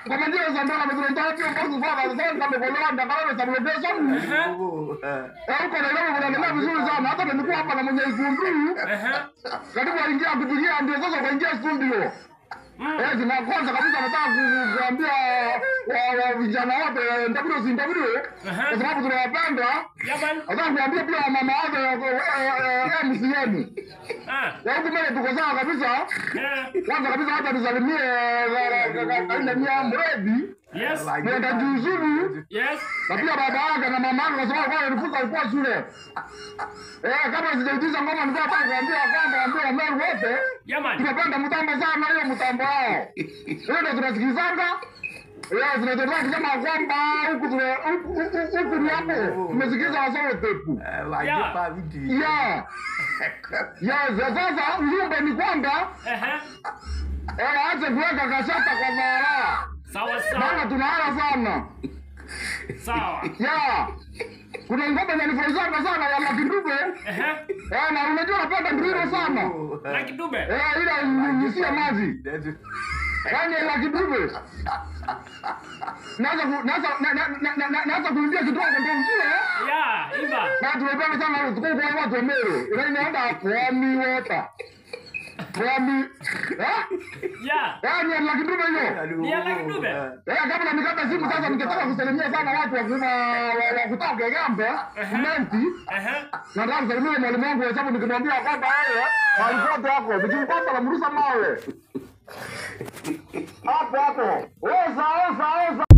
Kwa majina za ndoa mzunguko pia mbovu baba sasa kama kolonda kama sababu pesa huko na leo unaendelea vizuri sana hata nilikuwa hapa na mwenye ikundu karibu aingia kupigia ndio sasa kuingia studio na kwanza kabisa nataka kuambia wa vijana wote ndio kwa sababu tunawapenda nataka kuambia pia mama wao MCM huko mbele tuko sawa kabisa kwanza kabisa hata nisalimie kaenda mia mredi ndio juzuru na pia baba yake na mama yake kwa sababu wao walifuka alikuwa shule kama sijaitisha ngoma nilikuwa nataka kuambia kwamba ambia mimi wote tunapenda mtambo sana hiyo mtambo wao ndio tunasikizanga zinataka kusema kwamba huku ni hapo tumesikiza wasao tepu sasa ujumbe ni kwamba waache kuweka kashata kwa dhara maana tunahala sana kuna ngombe nilifuruzanga sana ya Lakidube na unajua napenda ndriro sana Lakidube ila nisia maji yani Lakidube naanza kuingia kidogo ndio mjue iba na tumependa sana tuko kwa watu wa Meru inaenda Pwani water Pwani yani Lakidube hiyo ni Lakidube kama nikata simu sasa ningetaka kusalimia sana watu wa kutoka Gambe menti na ndio kusalimia mwalimu wangu kwa sababu nikimwambia kwamba haya walikuwa hapo nikimkosa na mrusa mawe hapo oza